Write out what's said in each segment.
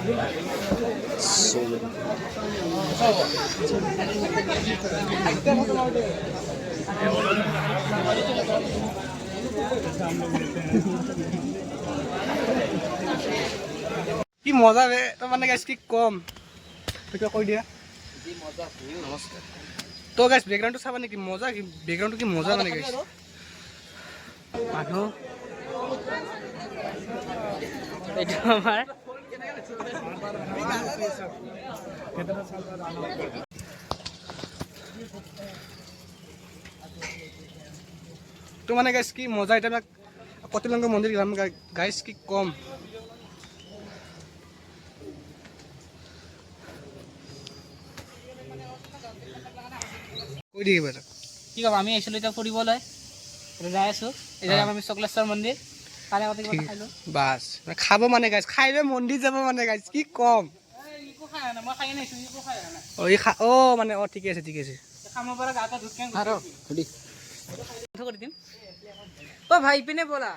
কি মজা বে মানে গাইস কি কম কিবা কৈ দিয়া নমস্কাৰ তো গাইস ব্যাকগ্ৰাউণ্ডটো চাবা নেকি মজা কি ব্যাকগ্ৰাউণ্ডটো কি মজা মানে গাইস মানুহ এইটো আমাৰ তো মানে গাইস কি মজা এটা কতিলংগ মন্দিৰ গেলাম গাইস কি কম কৈ দিবা কি কম আমি আহিছিলোঁ এতিয়া ফুৰিবলৈ যাই আছোঁ এই জেগা আমি চকলেশ্বৰ মন্দিৰ তাৰে আগতে কিবা খাই লওঁ বাস খাব মানে গাইস খাই লৈ মন্দিৰ যাব মানে গাইস কি কম একো খাই আনা মই খাই নাইছোঁ একো খাই আনা ও মানে ঠিকে আছে খামৰ পৰা গাটা ধুতকেন আৰু কৰি দিম ও ভাই পিনে ব'লা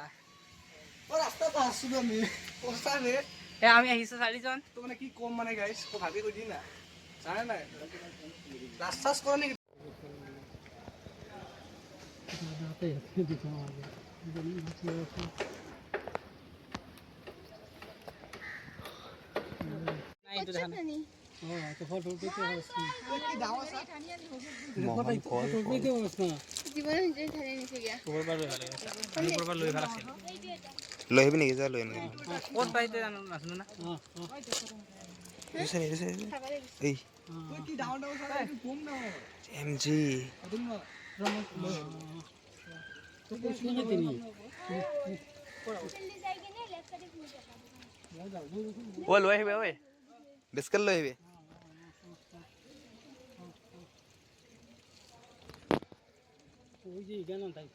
ৰাস্তাত আছিলোঁ আমি পচাৰে আমি আহিছোঁ চাৰিজন তো মানে কি কম মানে গাইস ভাবি কৈ দি না জানে নাই ৰাস্তা কৰা নেকি লৈ আহিবি নেকি যা লৈ আনিবি ক'ত পাইতে জানো নাজানো না এই এমজি ও লৈ আহিবা ঐ বিস্কুট লৈ আহিবি ওই যে গানা তাই